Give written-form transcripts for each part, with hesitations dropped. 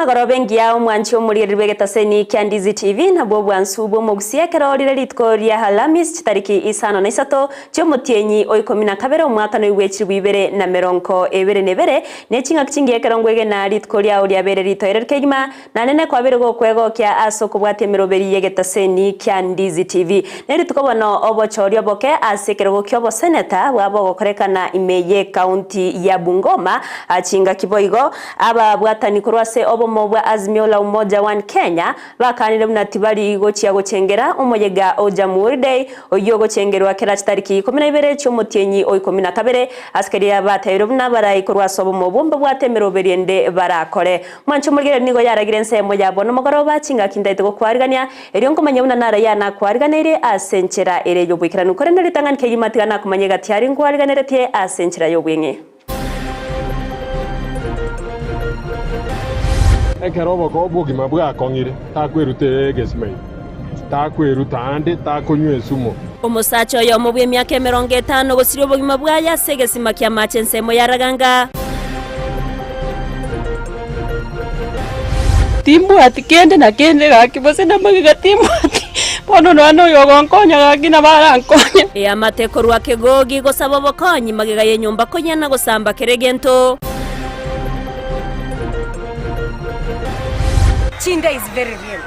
Amagoro bengi ya mwanchi omurire rwegetaseni kya Ndizi TV nabo bwansu bwo Gusii ekerorire ritko ria Halamis tariki 5 cy'omutienyi o 12 omwaka no w'ekirwi 2022 nechinga kichingi ekerongwege na ritko ria uri abere ritoire kegima na nene kwa bere go kwego kya aso kubwate miroberi yegetaseni kya Ndizi TV neri tukobono obochorio boke asekero kyo bo senator wabo gokorekana Amayia County ya Bungoma achinga kiboigo aba bwatani kurwase obomo bwa Azimio la Umoja wa Kenya bakanire munatibari gochia gochengera umuyega o Jamhuri Day oyo gochengerwa kera tariki 12 cy'omutienyi o 12 askari abatayiro buna barayi kurwase obomo bomba bwatemero beriende barakore mwancho murigere nigo yaragire nsemo yabo no mugoro bachinga kindaite go kwarigania eriyo ngomanya buna nara yana kwariganire asenchera ere yo bwikira nukore naritangani keyimatigana kumanyega tiari ngwariganire tie asenchera yo bwenge Ekerobo ko bugima bwa kongire takwirute gesimai takwiruta ande takonywe sumo omusacho yo mu bw'emyaka 50 gusiri obugima bwa yasegesima kya machensemo yaraganga timbu atikende na kende gakibose na magiga timbu ati pono no ano yogonkonya gakina barankonya ya mateko rwa kegogi gosaba bokonyi magiga yenyumba konyana gosamba keregento. Chinda is very real.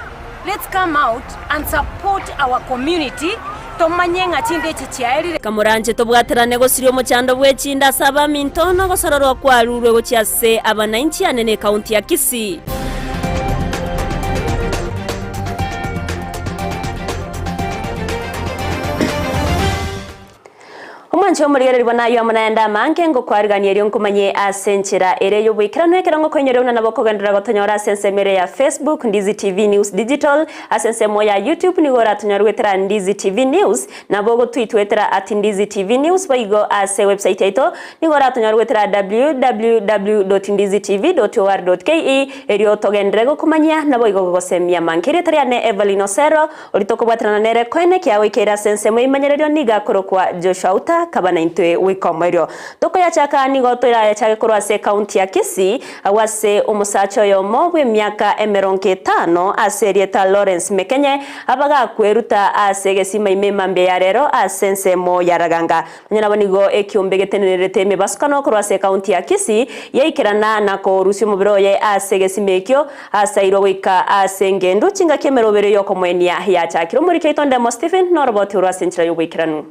Let's come out and support our community. Tomanyenga chinde chichiairi. Kamuranje tobwaterane gosiri omuchando bwe chinda saba mintono gosororwa kwa rurwe gochiase abananchi anene county ya Kisii. Mwancho murigere ribona yo munayenda manke ngo kwarigania eri nkumanye asenchera ere yo bwikirano ekerongo kwenyere una nabo kogendera gotonyora asensemere ya Facebook Ndizi TV News Digital asensemo ya YouTube ni gora tonyorwetera Ndizi TV News nabo go tweetwetera @Ndizi TV News baigo ase website yaito ni gora tonyorwetera www.ndizitv.or.ke eri togendera go kumanya nabo igo gosemia mankere tariane Evelyn Osero oritoko bwatrana nere koine kyawe kera sensemo imanyererio niga korokwa Joshua kabana intwe wikomerio toko ya chaka ni gotoira ya chake kurwase county ya Kisii awase umusacho yo mobwe myaka 50 aserieta Lawrence Mekenye abaga kweruta asegesima imemambe ya rero asensemo yaraganga nyana nigo ekyombegetenerete mebasukano kurwase county ya Kisii yeikirana nako rusyo mubiro ye asegesimekyo asairo wika asengendo chinga kemerobere yo komwenia ya chakiro muri keitonde mo Stephen Norbot urwasenchira yo wikiranu.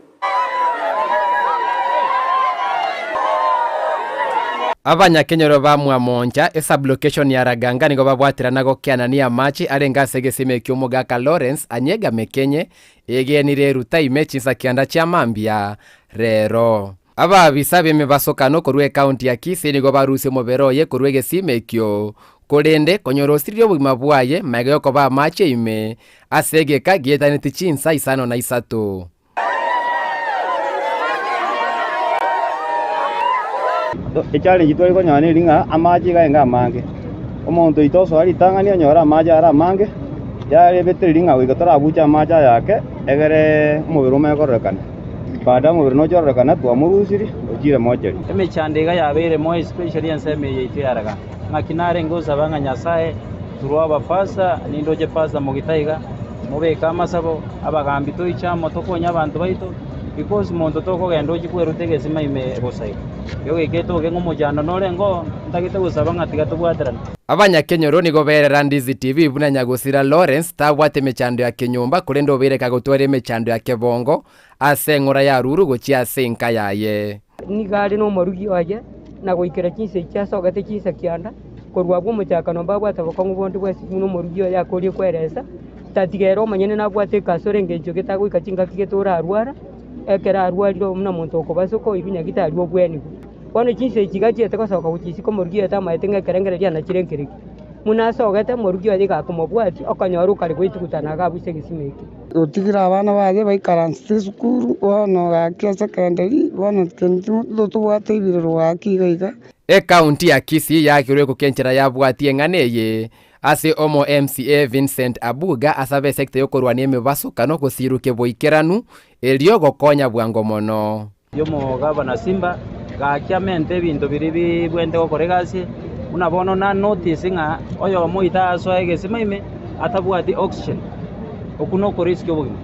Abanyakenyero bamwa monja esublocation ya Raganga nigo babwatirana gokianania machi arenga segesime kyomugaka Lawrence anyega Mekenye egenire ruta imechinsa kianda cha mambia rero ababisa bemebasokano korwe county ya Kisii nigo baruse moberoye korwe gesime kyo kolende konyorosirio bugima bwaye magyo ko ba machi ime asegeka gietaniti chinsa isano na isato. Echallenge itwari konyane ringa amaji gaenga mange omonto itoso ari tangani anyora amaji ara mange yare betri ringa wigatora abucha amaja yake egere umubiri umekorekana baada umubiri no jorekana twamurusiri ojire mojeri emichandega yabere mo especially enseme yitiraga makinare ngoza banga nyasaye turwa bafasa nindoje pasa mugitaiga mubeka amasabo abagambi to ichamo tokonya abantu baito because mondo toko gendo jikwerutege sima ime gosai yo geketo ge ngomujano norengo ndagite gusaba ngatiga tubwaterana abanyakenyoro nigo berera Ndizi TV bunanya gusira Lawrence tabwate mechando ya kenyumba kurendo bereka gotware mechando ya kebongo asengora ya ruru gochia senka yaye ni gari no marugi waje na goikera kinse cyaso gate kinse kyanda korwabwo mucyakano mbagwata bakongo bondi bwese no marugi ya kori kweresa tatigero manyene nabwate kasore ngejo getago ikachinga kigetora arwara ekera arwariro muna muntu okobasoko ibinya gitari obweni wano kinse kigaje takasoka ukisiko murugiye tamaitenga kerengere rya nakirenkereke muna sogete murugiye diga kumobwati okanyoru kali kwitukutana gabuse gisimeke otigira abana baje baikaranse sukuru wano gakya secondary wano kentu lotubwate ibiriro wakiga county ya Kisii yakirwe kukenchera yabwatie nganeye ase omo MCA Vincent Abuga asabe sekte yokorwa nieme basukano kusiruke boikeranu elio gokonya bwango mono yo mo gabana Simba gakyamente bintu biri bwende gokoregasi unabono na notice nga oyo moita aso egesima ime atabwati oxygen okuno ko risk obugima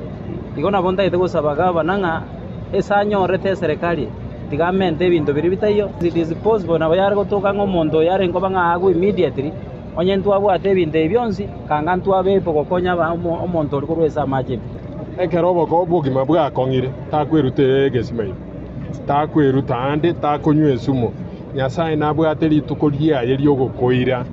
igona bonda ite gusaba bananga esanyorete serikali tigamente ebintu biri bitayo it is possible na bayar gotoka ngomondo yare ngoba nga agu immediately onye ntu abwate ebintu ebyonsi kanga ntu abepo gokonya ba omonto ori kurwesa amaje ekerobo ko bugima bwakongire takwirute egesima ime takwiruta ande takonywa esumo nyasaye nabwate rituko ryaye ryogokoira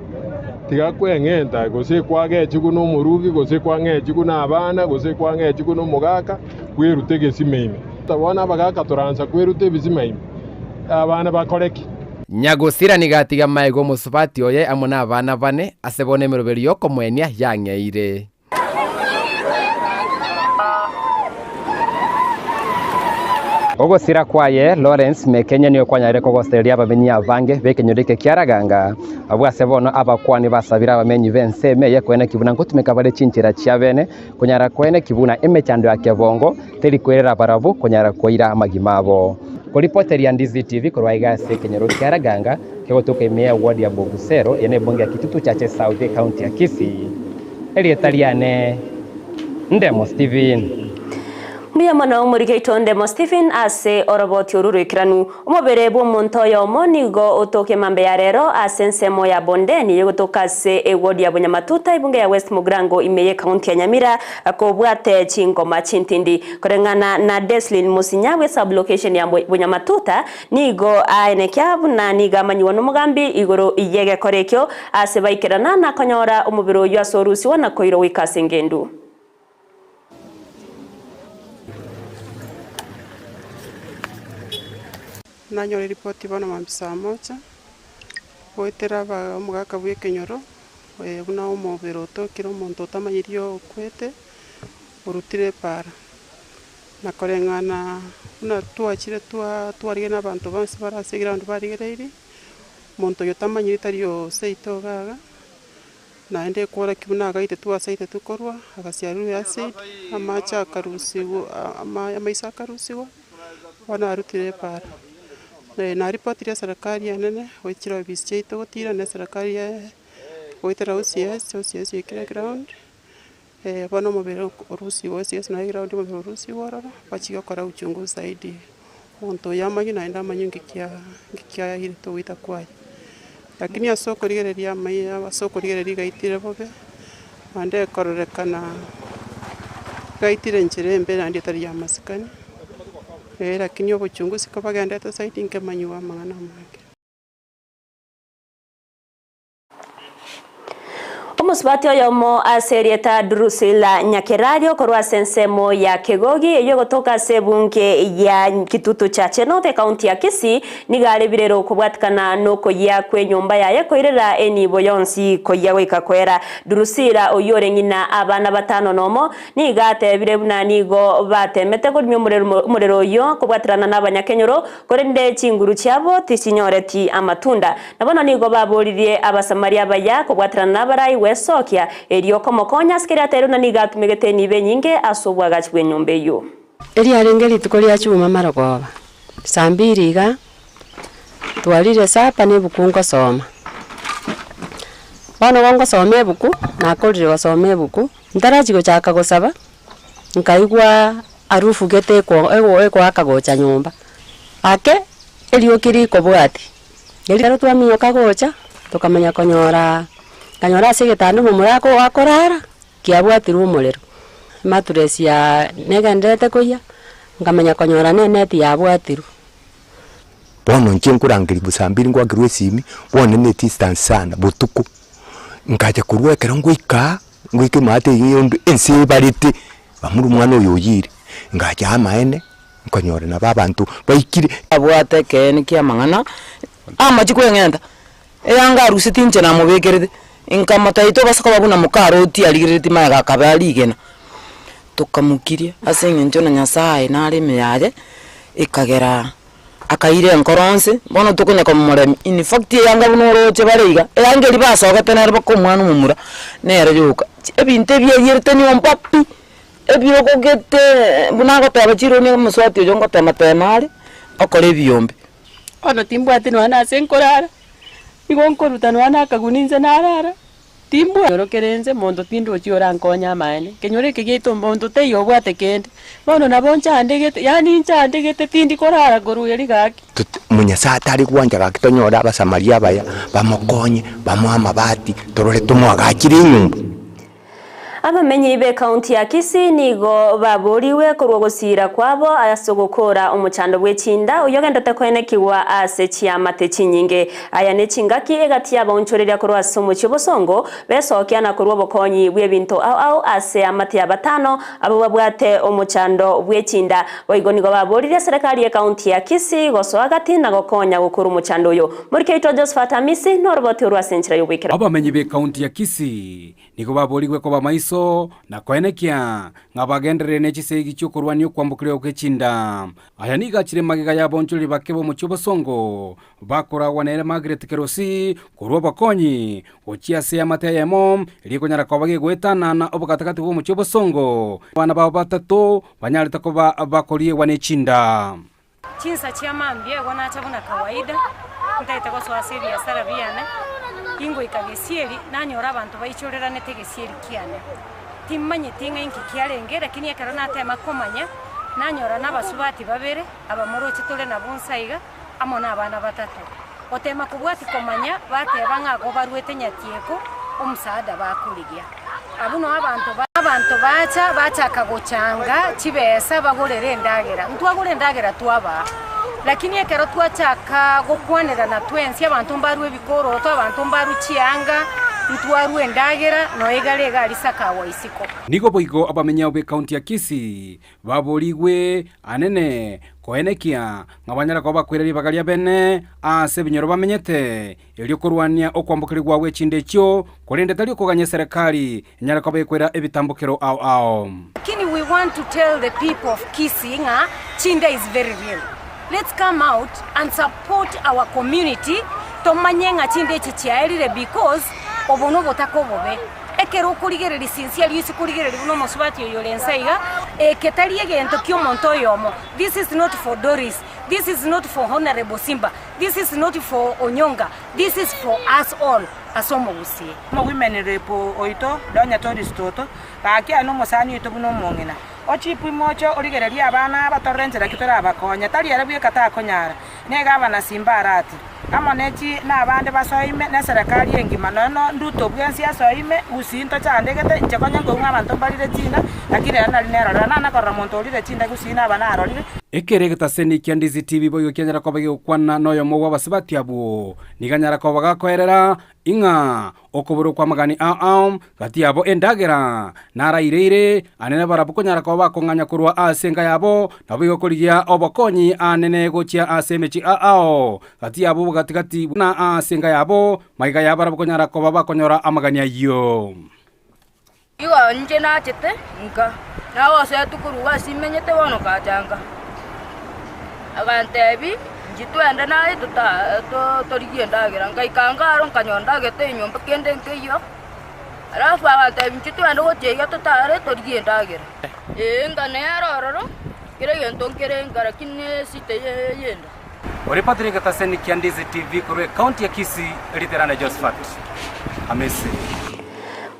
tiga kweng'enta gose kwage kuno murugi gose kwang'e kuno abana gose kwang'e kuno mugaka kwirute egesima ime tabona abagaka turanza kwirute ebisima ime abana bakoreki Nyagusira nigatiga maego musubati oye amwe n'abana bane asebone miroberi yoko mwenia yang'eire. Ogosira kwaye Lawrence Mekenye niyo kwanyare kogosteria abamenyi avange bekenyorike kiaraganga abwase bono abakwani basabira abamenyi bense meye kwene kibuna ngutumeka bale chinchira chiabene kunyara kwene kibuna emechando ya kebongo teri kwerera barabu kunyara koira amagimabo kuripoteria Ndizi TV korwaiga sekenyoro kiaraganga kegotoka imea ward ya Bogusero yene bonge ya kitutu chache South County ya Kisii Elietariane Ndemo Steven Mbia mwana umurike itonde Stephen ase oroboti oruru ikiranu umobere bw'omuntu oyo monigo otoke mambe ya rero ase nsemo ya bondeni yegotoka se ewodi ya Bunyamatuta ibunge ya West Mugrango imeye county ya Nyamira akobwate chingoma chintindi korengana na Deslin Musinyabwe sublocation ya Bunyamatuta nigo aenekyabu na niga manyiwa n'umugambi igoro iyege korekyo ase baikirana na konyora umubiro yo asorusi wana koiro wikase ngendu Nanyore ripoti bano mambisa moja wetera ba mugaka bw'ekenyoro buna umubiro tokiro omonto otamanyirio kwete urutire para nakorengana una twachire twarige n'abantu bonse barasigira abantu barigereire omonto yotamanyiri tario seito gaga naende kwora kibuna gaite twasaite tukorwa agasiaru acid amacha karusiwo amaisa karusiwo wana arutire para na ripoti ya serikali ya nene wechira bische itogotira na serikali ya wetera OCS yekira ground bano mobero Urusi OCS na ground mobero Urusi wara bachiga kora uchunguzi zaidi onto yamanyi naenda manyungi kia ile to wita kwaye lakini asoko rigereria Amayia asoko rigereria gaitire bobe ande kororekana gaitire njere mbere ande tari ya masikani lakini obuchunguzi ko bagenda to site nkemanywa mangana mwake Omusubati oyomo aserieta Drusilla Nyakerario korwa sensemo ya Kegogi eyogotoka sebunke ya kitutu cha Chenote county ya Kisii nigare birero kubwatikana noko ya kwe nyumba yaye koirera eni boyonsi koya weka kwera Drusilla oyore ngina abana batano nomo nigate birebuna nigo batemete ko murero yo kubwatirana n'abanyakenyoro korende chinguru cyabo tisinyoreti amatunda nabona nigo baboririe abasamaria baya kubwatirana n'abarayi Sokia erioko mokonya skira tero na nigatumegete nibe nyinge asobwa gachwe nyombe yo eri arengeri tukoria chuma maragoba sambiriga twalire sapa ne bukungo soma bano wango some buku na kolire wasome buku ndaraji go chaka gosaba nkaigwa arufu gete ko ego akagocha nyumba ake eri okiri ko bwati eri aro twamiyo kagocha tukamenya kanyora segetano mumurako wakorara kiabwatirwo umurero maturesi ya negendete kuya ngamenya konyora neti yabwatirwo bono nkurangiri busambiri ngwagirwe simi bone ne distance sana butuku ngaje kurwekera ngwike mate yondo ense barite bamuru mwana oyoyire ngaje amaene nkonyora na babantu baikire abwate kene kiamangana amachikwenyenda eyanga rusitinje na mubekerete inkamataito basaka babuna mukaroti aligiriti maga kabaligena tukamukiria asenye ntona nyasaye nari meyaje ikagera akaire enkoronse bono tukunya komore in fact yanga bunoroche bariga yangeri basoga tenere bakomwana mumura nere yuka ebinte byeyirte ni ompapi ebyoko gete bunago tabachiro ni muswati yo ngo tematemari okore byombe ono timbwati no ana senkorara igonkorutanwa nakaguninze narara timbo yorokerenze mondo tindo chiora nkonya maene kenyore kegeito mondo teyo bwate kende bono naboncha ndegete yani ncha ndegete tindi korara goru yari gaki munyasata ari kwanja gakitonyora abasamaria baya bamokonye bamuha amabati torore tumwagakira inyumba. Abamenyi be county ya Kisii nigo baburiwe kurwo gusira kwabo ayasogokora umucando bw'ekinda uyogendete kwenekiwa ase chiamate chinyinge aya ne chingaki egati yabonchorera kurwa somo chibosongo besokiana kurwo bokonyi bw'ebintu au ase amate abatano abo babwate umucando bw'ekinda boigo nigo baburire serikali ya county ya Kisii goso agati na gokonya gukura umucando uyo muri keito Josephat Amisi noroboti urwa senchira yubikira. Abamenyi be county ya Kisii nigo baburiwe ko bamaiso na kwenekia ngabagendere nechisegi cyukurwanyo kwambukire okechinda aya nigachire magiga yabonchuri bakebo mu cyobosongo bakora wanere Margaret Kerosi kurwa bakonyi ochiase amate Eyemo liko nyara kwabage gwetana na obukatakati bo mu cyobosongo bana baba batatu banyalita ko bakoriye wanechinda chinsa chiamambie gona chabuna kawaida ntaita ko swasiri ya sarabiane ingo ikagesieri nanyora abantu baichorera netegesieri kiane timmanye tinga inki kiarenge lakini akarona tema komanya nanyora nabasubati babere abamorochi tole na bonsaiga amona abana batatu otema kubwati komanya bateba ngago barwete nyatieko omusaada bakurigia abuno abantu bacha kagochanga chibesa bagorere ndagera ntwagore ndagera twaba lakini ekero twachaka gokwanera na twensi abantu mbarwe bikoro to abantu mbaru chianga ntwaru endagera no egale saka waisiko nigo boigo abamenya be county ya Kisii baborigwe anene koenekia ngabanyara ko bakwireri bagalia bene ase binyoro bamenyete elyo kurwania okwambukirwa wechinde cyo kurinde tali kuganye serikali nyara ko bekwera ebitambukiro au lakini we want to tell the people of Kisii nga chinda is very real. Let's come out and support our community to manyenga chinde chichiairire because obono botako bobe ekero kurigere lisensia lyisi kurigere buno mosubati yo Ensa eketali egento kyo monto yomo. This is not for Doris, this is not for Honorable Simba, this is not for Onyonga, this is for us all asomo Gusii mo women repo oito donya Toris toto bakia no mosani ito buno mongena ochipu mocho origereria abana batorrenzera kitora abakonya tali arabye kata konyara nega abana Simba arati amonechi na abande basoime na serikali engima no nduto bwensia soime usinto chandegete nchekonya ngo abantu balire tinda lakini ana linero na korra monto lire tinda Gusii na abana arolire ekeregeta seni kya Ndizi TV boyo kenyara ko bage okwana noyo mogwa basibati abo niganyara ko bagakoerera inga okoboro kwa magani gati yabo endagera nara ireire anene barabuko nyara ko bakonganya kurwa asenga yabo nabigo koligia obokonyi anene gochia asemechi gati yabo gati na asenga yabo maiga yabo barabuko nyara ko bakonyora amagani ayo iwa nje na chete nka nawo se tukuruwa simenyete wono kachanga agantebi jitwende naye torigiendagira ngaikangaro nkanyondagete inyumba kende nkeyo arafu agantebi jitwende gochega tutare torigiendagira ngane yarororo kiregento kirengara kinne site yenda ore Patrick Taseni kya Ndizi TV kure county ya Kisii literana Josephat Amisi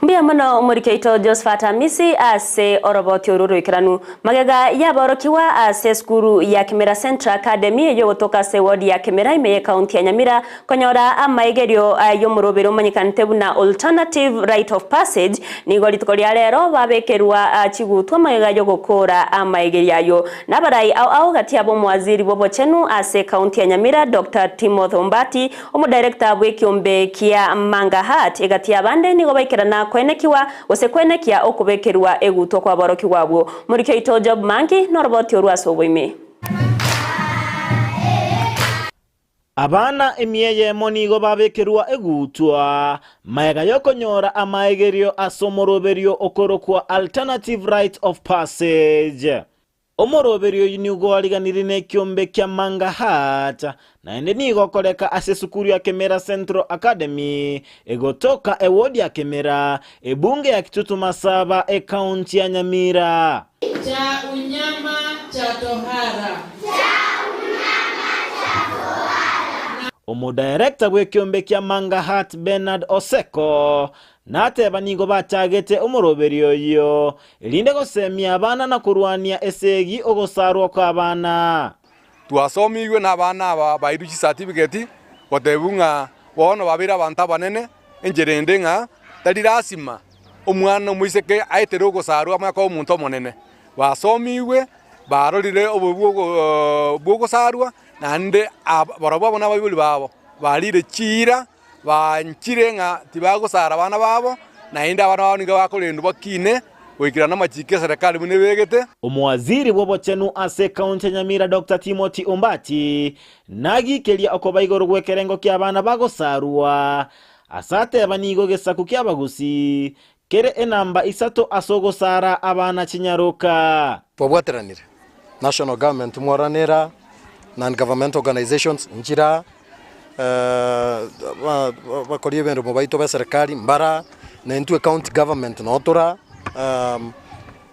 Mbia mano umurikeito Josephat Amisi ase oroboti ururu ikiranu magega yaborokiwa ase skuru ya Nyamira Central Academy yo gotoka se ward ya Nyamira imeye county ya Nyamira konyora amaigerio yo murobero manyikantebu na alternative right of passage nigo litukoria rero babekerwa chigutwa magega yo gukora amaigerio ayo nabarai au gati abo mwaziri bobochenu ase county ya Nyamira Dr. Timothy Mbati umudirector bwekiombe kia Mangahat egati abande nigo baikirana kwenekiwa osekwenekia okubekerwa eguto kwa baroki wabo muri keito job manki noroboti orwaso bwime abana Eyemo nigo babekerwa egutwa maega yokonyora amaigerio asomoroberio okorokwa alternative right of passage omoroberio yinigo aliganiri nekiombe kya Mangahat naende nigo koleka ase sukuru ya Nyamira Central Academy egotoka ewodi ya Nyamira ebunge ya Kitutu Masaba county ya Nyamira cha unyama cha tohara Omudirector bw'ekyombe kya Mangahat Bernard Oseko nateba nigo bachagete omoroberio yo elinde gosemia abana na kurwania esegi ogosarwa kwa abana. Twasomiwe n'abana aba bairuchi certificate gotebunga bono babira abantu abanene enjerende nga tarirasima omwana omuiseke aitero ogosarwa amaka omuntu omonene basomiwe barorire obwogosarwa nande barabo abana babuli babo barire chira banchire nga tibagosara abana babo nainde abana babo niga bakolendu bakine wikira namachike serikali bune begete. Omwaziri w'obochenu ase kaunti Nyamira Dr. Timothy Ombati nagikeria okoba igoro gwekerengo kya abana bagosarwa asate banigo gesaku kya Gusii kere enamba isato asogosara abana chinyaroka twabwateranire national government mwaranera non-government organizations njira bakorie bendo mubaito ba serikali mbara na into county government notora.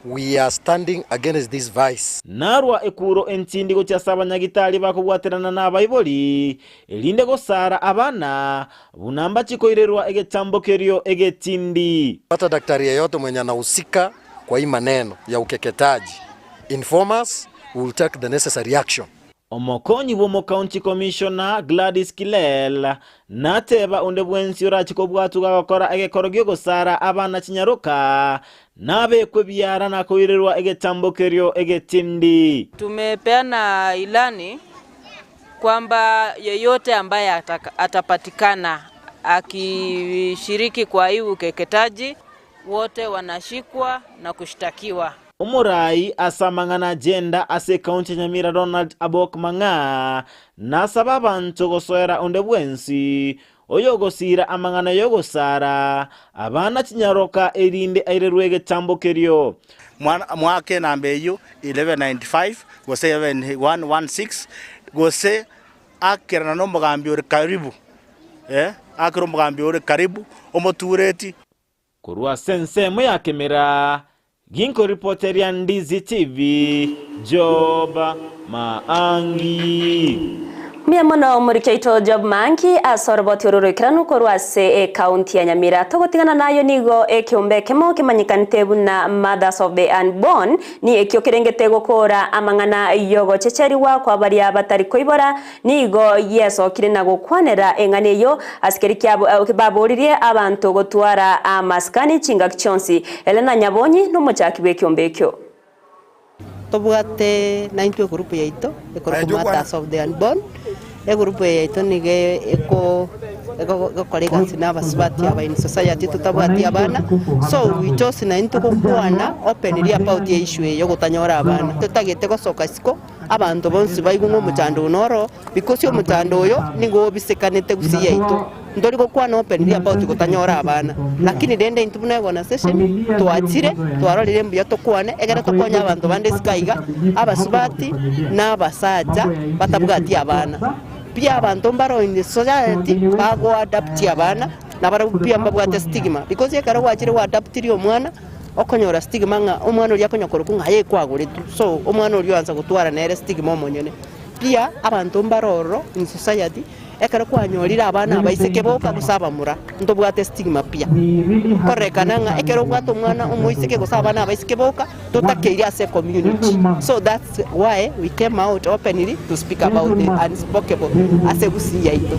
We are standing against this vice. Narwa ekuro entindi gocha sabanyagitali bakubwaterana n'abayiboli elinde gosara abana bunamba chikoirerwa egetambokerio egetindi. Hata daktari yeyote mwenye anahusika kwa hii maneno ya ukeketaji, informers will take the necessary action. Omokonyi bomo county commissioner Gladys Kilel nateba onde bwensi orachiko bwatu gakora egekorogyo gosara abana chinyaroka nabe kwebyara na koirerwa egetambokerio egetindi. Tumepeana ilani kwamba yeyote ambaye atapatikana akishiriki kwa hii ukeketaji wote wanashikwa na kushtakiwa. Umurai asamangana agenda ase kaunti Nyamira Donald Abok Manga nasaba abantu gosoera onde bwensi oyogosira amangana yogosara abana chinyaroka erinde airerwe egetambokerio. Mwake nambeyo 1195 gose 7116 gose akera no mugambi ore karibu akero mugambi ore karibu omotureti kurwa sense moyakemera Ginko reporter ya Ndizi TV Job Maangi. Miamono murikeito Job Maangi asoroboti ururikiranu korwase county ya Nyamira togotingana nayo nigo ekiumbe kemo kimanyikanite buna Mothers of the Unborn ni ekyo kirengete gukora amangana yogo checheriwa kwa baria batari koibora nigo yeso kirina gukwanera engane yo askeri kyabo kibaburirie abantu gotwara amaskani chinga kichonsi Elena Nyabonyi n'umuchaki bekiumbe ekyo. Tobwate 90 group yaito ekoro Mothers of the Unborn group yaito nige eko kolega sina basbati aba in society tutabwati abana so we chose na into kokwana open ria about the issue yo gutanyora abana tutagete gosoka siko abantu bonsi bayigungo mutando noro because yo mutando yo nigo bisekanete Gusii yaito ndori kokwana open ria about gutanyora abana lakini dende intubune gona session twatire twarorire mbuya tokwane egera tokonya abantu bande skaiga abasbati n'abasaja batabwati abana pia abantu mbaro in the society bago adapt abana nabara pia mbabwate stigma because yekara wachire wa adapt rio mwana okonyora stigma nga omwana uri akonyokora kunga ye kwagure so omwana uri anza gutwara nere stigma omonyene pia abantu mbaroro in society ekara kwanyorira abana abaiseke boka gusaba mura ndobwate stigma pia korekana nga ekero bwato mwana umuiseke gusaba abana abaiseke boka totakeria as a community so that's why we came out openly to speak about the unspoken as a Gusii yaito.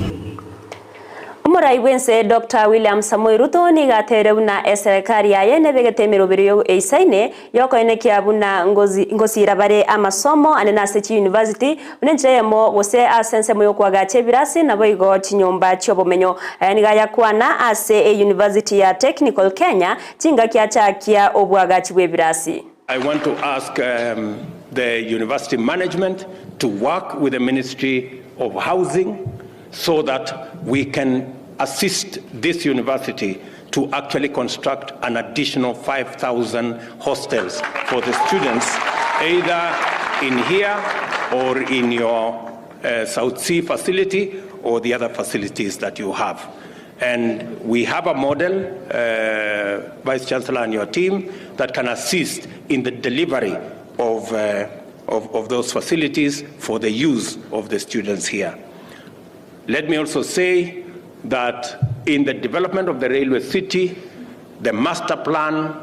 Umurai wense Dr. William Samoei Ruto ni gatere buna serikali yaye nebegetemero biriyo eisaine yoko enekia buna ngosira bare amasomo anena Sechi University unenjemo wose asense moyo kwagache birasi nabo igo chinyomba cyobomenyo ni gaya kwana ase University ya Technical Kenya chinga kyacha kia obwagachi bwebirasi. I want to ask the university management to work with the Ministry of Housing so that we can assist this university to actually construct an additional 5,000 hostels for the students, either in here or in your South Sea facility or the other facilities that you have. And we have a model, Vice Chancellor and your team, that can assist in the delivery of those facilities for the use of the students here. Let me also say that in the development of the railway city, the master plan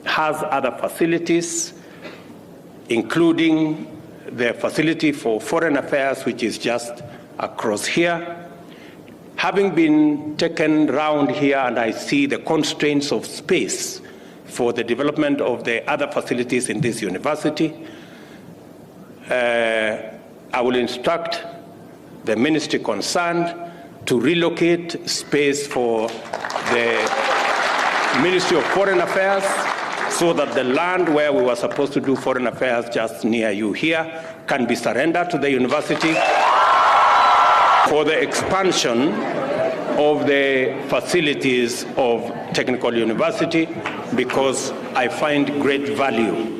has other facilities, including the facility for foreign affairs, which is just across here. Having been taken round here and I see the constraints of space for the development of the other facilities in this university, I will instruct the ministry concerned to relocate space for the Ministry of Foreign Affairs so that the land where we were supposed to do foreign affairs just near you here can be surrendered to the university for the expansion of the facilities of Technical University, because I find great value.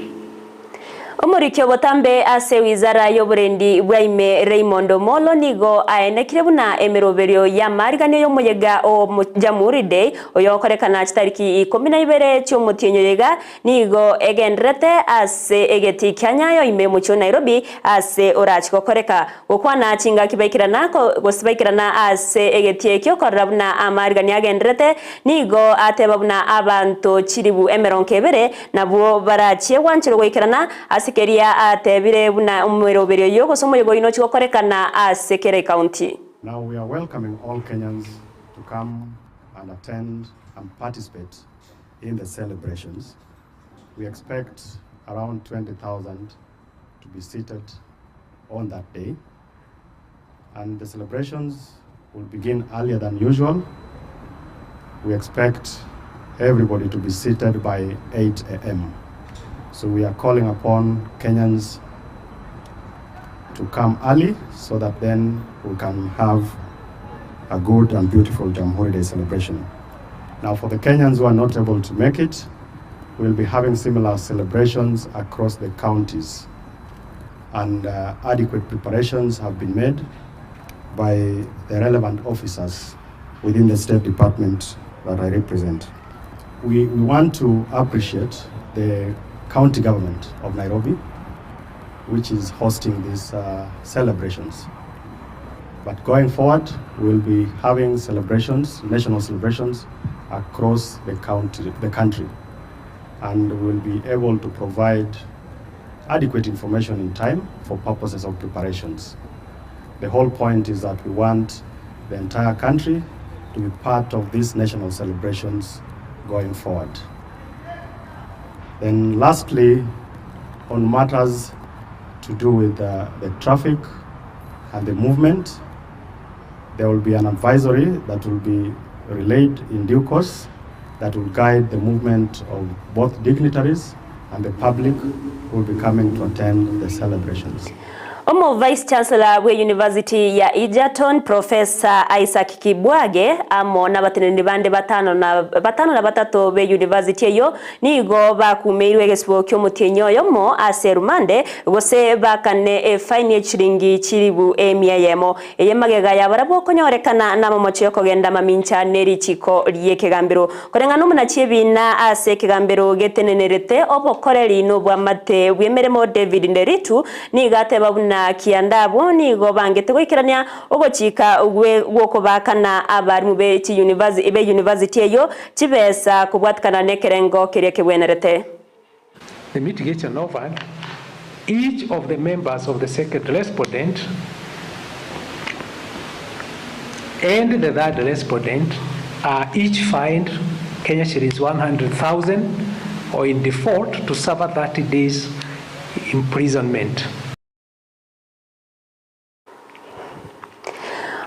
Omurikyo botambe ase wizara y'oburendi bwaime Raymond Molo nigo aenekire buna emeroberio ya mariganio y'omuyega o Jamhuri Day oyo korekana chitariki 12 cy'omutienyo yega nigo egendrete ase egeti Kyanyayo ime mucho Nairobi ase orachiko koreka okwana chinga kibaikirana gosibaikirana ase egeti ekyo korabuna amarigania agendrete nigo atebabuna abantu chiribu emeronkebere nabo barachie wanchiro goikirana Keria atebire buna umeroberio yoko somo yogo ino chikokorekana asekere county. Now we are welcoming all Kenyans to come and attend and participate in the celebrations. We expect around 20,000 to be seated on that day, and the celebrations will begin earlier than usual. We expect everybody to be seated by 8 a.m. So we are calling upon Kenyans to come early so that then we can have a good and beautiful Jamhuri Day celebration. Now for the Kenyans who are not able to make it, we'll be having similar celebrations across the counties. And adequate preparations have been made by the relevant officers within the State Department that I represent. We want to appreciate the County Government of Nairobi, which is hosting these celebrations. But going forward, we'll be having celebrations, national celebrations, across the country, and we'll be able to provide adequate information in time for purposes of preparations. The whole point is that we want the entire country to be part of these national celebrations going forward. Then lastly, on matters to do with the traffic and the movement, there will be an advisory that will be relayed in due course that will guide the movement of both dignitaries and the public who will be coming to attend the celebrations. Omo Vice Chancellor we University ya Egerton Professor Isaac Kibwage amo na bateneni bande batano na batatu be university yo nigo bakumeirwe gesibo ky'omutienyo yomo aserumande gose bakane fine chiringi chiribu Eyemo eyemagega yabarabo konyorekana na momocho kogenda mamincha neri chiko ryekegambiro korenga no munachibina asekegambiro getenenerete obokoreri no bwamate bwemeremo David Nderitu nigate babuna kiandabo nigo bangete gwikirania ogochika gwoko bakana abari mu be university eyo chibesa kubwatkana nekerengo kireke bwenerete. The mitigation over, each of the members of the second respondent and the third respondent are each fined Kenya shillings 100,000 or in default to suffer 30 days imprisonment.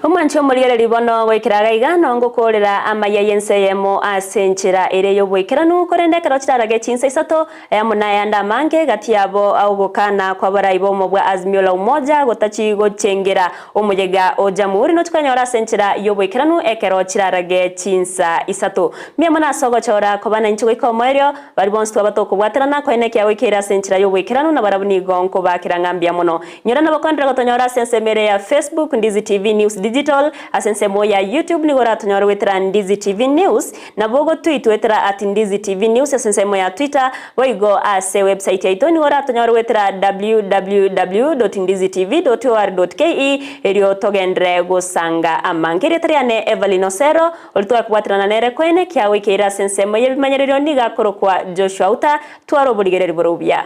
Omwancho muriere libono wekiraga igano ngokorera Amayia Ensa Eyemo asenchera ere yo bwekiranu korendekero kirarage chinsa isato yamuna yanda mange gati yabo augokana kwa baraibo mobwa azimio la umoja gotachi gochengera omuyega o Jamhuri no tukanyora senchera yo bwekiranu ekero kirarage chinsa isato miamana sogo chora kobana incho ikomoerio bari bonstu abatoko bwaterana koeneke awekera senchera yo bwekiranu na barabuni gonko bakirangambia mono nyora na bakondra gotonyora sensemere ya Facebook Ndizi TV News Digital digital asensemo ya YouTube ni gora tonyora wetera Ndizi TV News na bogo tweet wetera at Ndizi TV News asensemo ya Twitter boigo ase website ya itoni gora tonyora wetera www.ndizitv.or.ke erio togendre gusanga amangire tariane Evelyn Osero olitwa kubatirana nere kwene kya wikira sensemo yebimanyererio niga korokwa Joshua Uta twaro burigereri borobia.